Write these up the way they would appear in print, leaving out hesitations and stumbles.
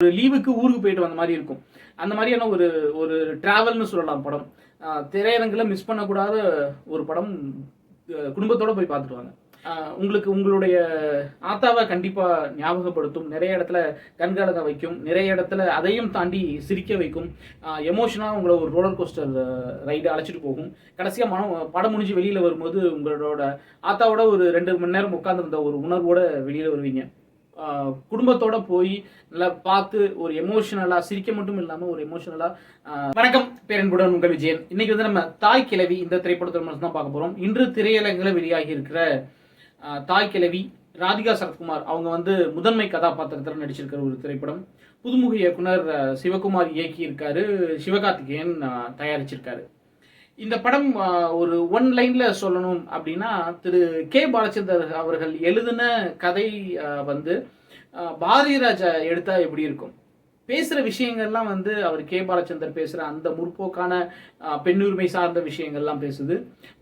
ஒரு லீவுக்கு ஊருக்கு போயிட்டு வந்த மாதிரி இருக்கும். அந்த மாதிரியான ஒரு ஒரு டிராவல்னு சொல்லலாம் படம். திரையரங்குல மிஸ் பண்ணக்கூடாத ஒரு படம். குடும்பத்தோட போய் பார்த்துட்டு வாங்க. உங்களுக்கு உங்களுடைய ஆத்தாவை கண்டிப்பா ஞாபகப்படுத்தும். நிறைய இடத்துல கண்கலங்க வைக்கும். நிறைய இடத்துல அதையும் தாண்டி சிரிக்க வைக்கும். எமோஷனா உங்கள ஒரு ரோலர் கோஸ்டர் ரைடு அழைச்சிட்டு போகும். கடைசியா படம் முடிஞ்சு வெளியில வரும்போது உங்களோட ஆத்தாவோட ஒரு 2 மணி நேரம் உட்கார்ந்திருந்த ஒரு உணர்வோட வெளியில வருவீங்க. குடும்பத்தோட போய் நல்லா பார்த்து ஒரு எமோஷனலா சிரிக்க மட்டும் இல்லாம ஒரு எமோஷனலா. வணக்கம், பேரன்புடன் உங்கள் விஜயன். இன்னைக்கு வந்து நம்ம தாய் கிழவி இந்த திரைப்படத்தை மட்டும் தான் பார்க்க போறோம். இன்று திரையரங்கில் வெளியாகி இருக்கிற தாய் கிழவி ராதிகா சரத்குமார் அவங்க வந்து முதன்மை கதாபாத்திரத்தில் நடிச்சிருக்கிற ஒரு திரைப்படம். புதுமுக இயக்குனர் சிவகுமார் இயக்கி இருக்காரு, சிவகார்த்திகேயன் தயாரிச்சிருக்காரு. இந்த படம் ஒரு ஒன் லைன்ல சொல்லணும் அப்படின்னா, திரு கே பாலச்சந்தர் அவர்கள் எழுதின கதை வந்து பாரதி ராஜா எடுத்தா எப்படி இருக்கும், பேசுற விஷயங்கள்லாம் வந்து அவர் கே பாலச்சந்தர் பேசுற அந்த முற்போக்கான பெண்ணுரிமை சார்ந்த விஷயங்கள்லாம் பேசுது.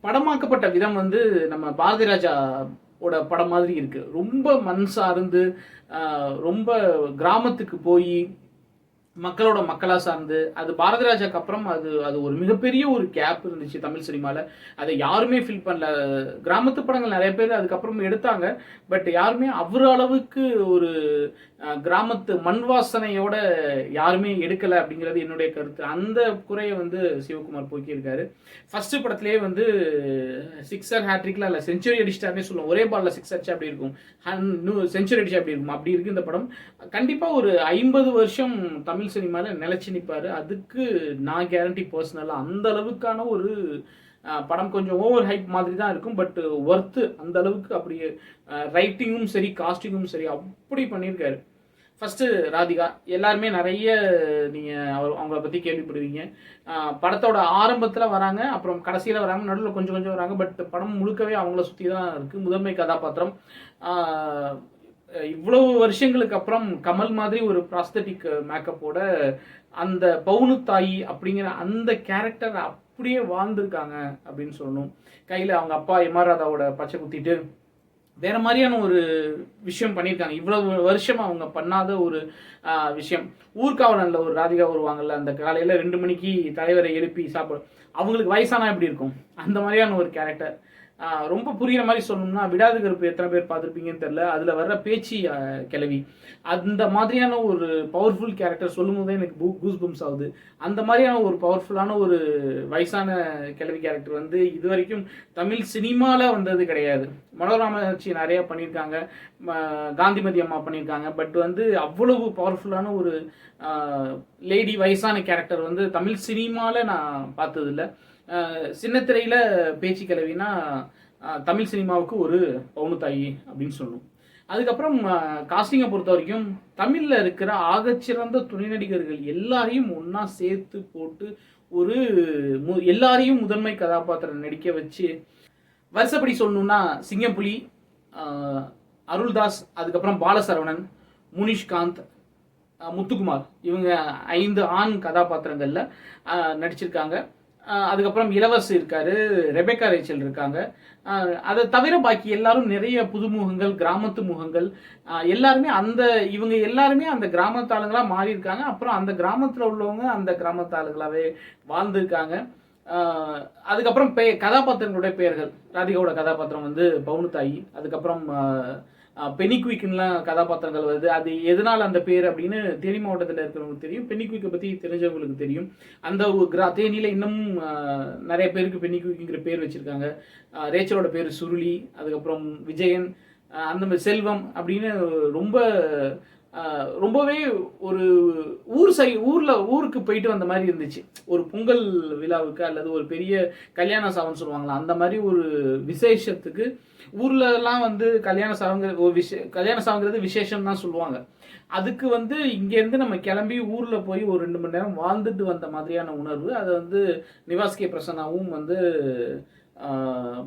படமாக்கப்பட்ட விதம் வந்து நம்ம பாரதி ராஜா ஓட படம் மாதிரி இருக்கு. ரொம்ப மண் சார்ந்து ரொம்ப கிராமத்துக்கு போய் மக்களோட மக்களா சார்ந்து, அது பாரதி ராஜாக்கு அப்புறம் அது அது ஒரு மிகப்பெரிய ஒரு கேப் இருந்துச்சு தமிழ் சினிமாவில். அதை யாருமே ஃபில் பண்ணல. கிராமத்து படங்கள் நிறைய பேர் அதுக்கப்புறம் எடுத்தாங்க. பட் யாருமே அவர் அளவுக்கு ஒரு கிராமத்து மண் வாசனையோட யாருமே எடுக்கலை அப்படிங்கிறது என்னுடைய கருத்து. அந்த குறையை வந்து சிவகுமார் போக்கியிருக்காரு. ஃபர்ஸ்ட் படத்திலேயே வந்து சிக்ஸர் ஹேட்ரிக்ல இல்லை செஞ்சுரி அடிச்சிட்டாருன்னே சொல்லுவோம். ஒரே பால்ல சிக்ஸ் அடிச்சா அப்படி இருக்கும், செஞ்சுரி அடிச்சா அப்படி இருக்கும். அப்படி இருக்கு இந்த படம். கண்டிப்பாக ஒரு 50 வருஷம் தமிழ் சினிமாவில் நிலைச்சு நிற்பாரு. அதுக்கு நான் கேரண்டி பர்சனலாக. அந்த அளவுக்கான ஒரு படம் கொஞ்சம் ஓவர் ஹைப் மாதிரி தான் இருக்கும். பட் ஒர்த்து அந்த அளவுக்கு. அப்படியே ரைட்டிங்கும் சரி காஸ்டிங்கும் சரி அப்படி பண்ணியிருக்காரு. ஃபர்ஸ்ட் ராதிகா எல்லாருமே நிறைய நீங்கள் அவங்கள பற்றி கேள்விப்படுவீங்க. படத்தோட ஆரம்பத்தில் வராங்க, அப்புறம் கடைசியில் வராங்க, நடுவில் கொஞ்சம் கொஞ்சம் வராங்க. பட் படம் முழுக்கவே அவங்கள சுற்றி தான் இருக்குது. முதன்மை கதாபாத்திரம். இவ்வளவு வருஷங்களுக்கு அப்புறம் கமல் மாதிரி ஒரு ப்ராஸ்தட்டிக் மேக்கப்போட அந்த பவுனு தாயி அப்படிங்கிற அந்த கேரக்டர் அப்படியே வாழ்ந்திருக்காங்க அப்படின்னு சொல்லணும். கையில் அவங்க அப்பா எம்ஆர் ராதாவோட பச்சை குத்திட்டு வேற மாதிரியான ஒரு விஷயம் பண்ணியிருக்காங்க. இவ்வளவு வருஷம் அவங்க பண்ணாத ஒரு விஷயம். ஊர்காவலனில் ஒரு ராதிகா வருவாங்கல்ல, அந்த காலையில் 2 மணிக்கு தலைவரை எழுப்பி சாப்பிடும். அவங்களுக்கு வயசானா எப்படி இருக்கும், அந்த மாதிரியான ஒரு கேரக்டர். ரொம்ப புரிகிற மாதிரி சொல்லணும்னா, விடாது கருப்பு எத்தனை பேர் பார்த்துருப்பீங்கன்னு தெரில, அதில் வர்ற பேச்சு கிளவி அந்த மாதிரியான ஒரு பவர்ஃபுல் கேரக்டர் சொல்லும் போதே எனக்கு கூஸ் பம்ஸ் ஆகுது. அந்த மாதிரியான ஒரு பவர்ஃபுல்லான ஒரு வயசான கிளவி கேரக்டர் வந்து இது வரைக்கும் தமிழ் சினிமாவில் வந்தது கிடையாது. மனோரமாச்சி நிறையா பண்ணியிருக்காங்க, காந்திமதி அம்மா பண்ணியிருக்காங்க. பட் வந்து அவ்வளவு பவர்ஃபுல்லான ஒரு லேடி வயசான கேரக்டர் வந்து தமிழ் சினிமாவில் நான் பார்த்ததில்லை. சின்னத்திரையில் பேச்சு கிளவினா தமிழ் சினிமாவுக்கு ஒரு பவுனுத்தாயி அப்படின்னு சொல்லணும். அதுக்கப்புறம் காஸ்டிங்கை பொறுத்த வரைக்கும் தமிழில் இருக்கிற ஆகச்சிறந்த துணை நடிகர்கள் எல்லாரையும் ஒன்றா சேர்த்து போட்டு ஒரு எல்லாரையும் முதன்மை கதாபாத்திரம் நடிக்க வச்சு, வருஷப்படி சொல்லணும்னா சிங்கப்புலி, அருள்தாஸ், அதுக்கப்புறம் பாலசரவணன், முனிஷ்காந்த், முத்துக்குமார், இவங்க 5 ஆண் கதாபாத்திரங்களில் நடிச்சிருக்காங்க. அதுக்கப்புறம் இளவரசு இருக்காரு, ரெபேக்கா ரேச்சல் இருக்காங்க. அதை தவிர பாக்கி எல்லாரும் நிறைய புதுமுகங்கள், கிராமத்து முகங்கள். எல்லாருமே இவங்க எல்லாருமே அந்த கிராமத்து ஆளுங்களாக மாறி இருக்காங்க. அப்புறம் அந்த கிராமத்தில் உள்ளவங்க அந்த கிராமத்து ஆளுங்களாகவே வாழ்ந்துருக்காங்க. அதுக்கப்புறம் கதாபாத்திரங்களுடைய பெயர்கள். ராதிகாவோட கதாபாத்திரம் வந்து பவுனுத்தாயி. அதுக்கப்புறம் பெனிக்விக்லாம் கதாபாத்திரங்கள் வருது. அது எதனால் அந்த பேர் அப்படின்னு தேனி மாவட்டத்தில் இருக்கிறவங்களுக்கு தெரியும். பெனிக்விக்கை பற்றி தெரிஞ்சவங்களுக்கு தெரியும். அந்த தேனியில் இன்னமும் நிறைய பேருக்கு பெனிக்விக்குங்கிற பேர் வச்சுருக்காங்க. ரேச்சலோட பேர் சுருளி, அதுக்கப்புறம் விஜயன், அந்த மாதிரி செல்வம் அப்படின்னு ரொம்பவே ஒரு ஊருக்கு போயிட்டு வந்த மாதிரி இருந்துச்சு. ஒரு பொங்கல் விழாவுக்கு அல்லது ஒரு பெரிய கல்யாண சாவன்னு சொல்லுவாங்களா, அந்த மாதிரி ஒரு விசேஷத்துக்கு ஊர்லலாம் வந்து கல்யாண சாவுங்கிறது விசேஷம் தான் சொல்லுவாங்க. அதுக்கு வந்து இங்கேருந்து நம்ம கிளம்பி ஊரில் போய் ஒரு 2 மணி நேரம் வாழ்ந்துட்டு வந்த மாதிரியான உணர்வு. அதை வந்து நிவாஸ் கே பிரசன்னாவும் வந்து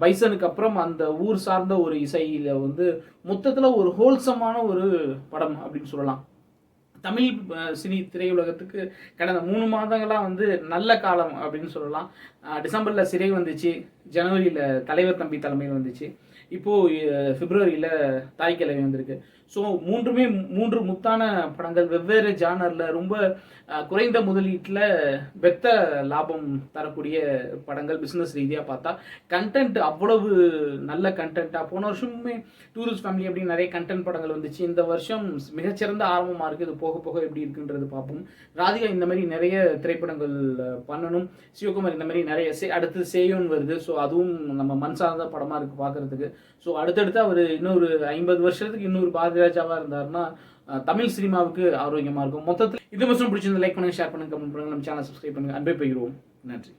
பைசனுக்கு அப்புறம் அந்த ஊர் சார்ந்த ஒரு இசையில் வந்து மொத்தத்தில் ஒரு ஹோல்சமான ஒரு படம் அப்படின்னு சொல்லலாம். தமிழ் சினி திரையுலகத்துக்கு கடந்த 3 மாதங்களாக வந்து நல்ல காலம் அப்படின்னு சொல்லலாம். டிசம்பரில் சிறை வந்துச்சு, ஜனவரியில் தலைவர் தம்பி தலைமையில் வந்துச்சு, இப்போது பிப்ரவரியில் தாய் கிழவி வந்திருக்கு. ஸோ மூன்றுமே 3 முத்தான படங்கள், வெவ்வேறு ஜானரில், ரொம்ப குறைந்த முதலீட்டில் வெத்த லாபம் தரக்கூடிய படங்கள். பிஸ்னஸ் ரீதியாக பார்த்தா கண்டென்ட் அவ்வளவு நல்ல கண்டென்ட்டாக, போன வருஷமுமே டூரிஸ்ட் ஃபேமிலி அப்படின்னு நிறைய கண்டென்ட் படங்கள் வந்துச்சு. இந்த வருஷம் மிகச்சிறந்த ஆரம்பமாக இருக்குது. இது போக போக எப்படி இருக்குன்றது பார்ப்போம். ராதிகா இந்த மாதிரி நிறைய திரைப்படங்கள் பண்ணணும். சிவகுமார் இந்த மாதிரி நிறைய அடுத்து சேயோன் வருது. ஸோ அதுவும் நம்ம மண் சார்ந்த படமாக இருக்குது பார்க்குறதுக்கு. ஸோ அடுத்தடுத்து அவர் இன்னொரு 50 வருஷத்துக்கு இன்னொரு பாரதிராஜாவாக இருந்தாருன்னா தமிழ் சினிமாவுக்கு ஆரோக்கியமாக இருக்கும். மொத்தத்தில் இது மட்டும் பிடிச்சிருந்த லைக் பண்ணுங்க, ஷேர் பண்ணுங்க, கமெண்ட் பண்ணுங்க, நம்ம சேனல் சப்ஸ்கிரைப் பண்ணுங்க. அன்பே பகிர்வோம். நன்றி.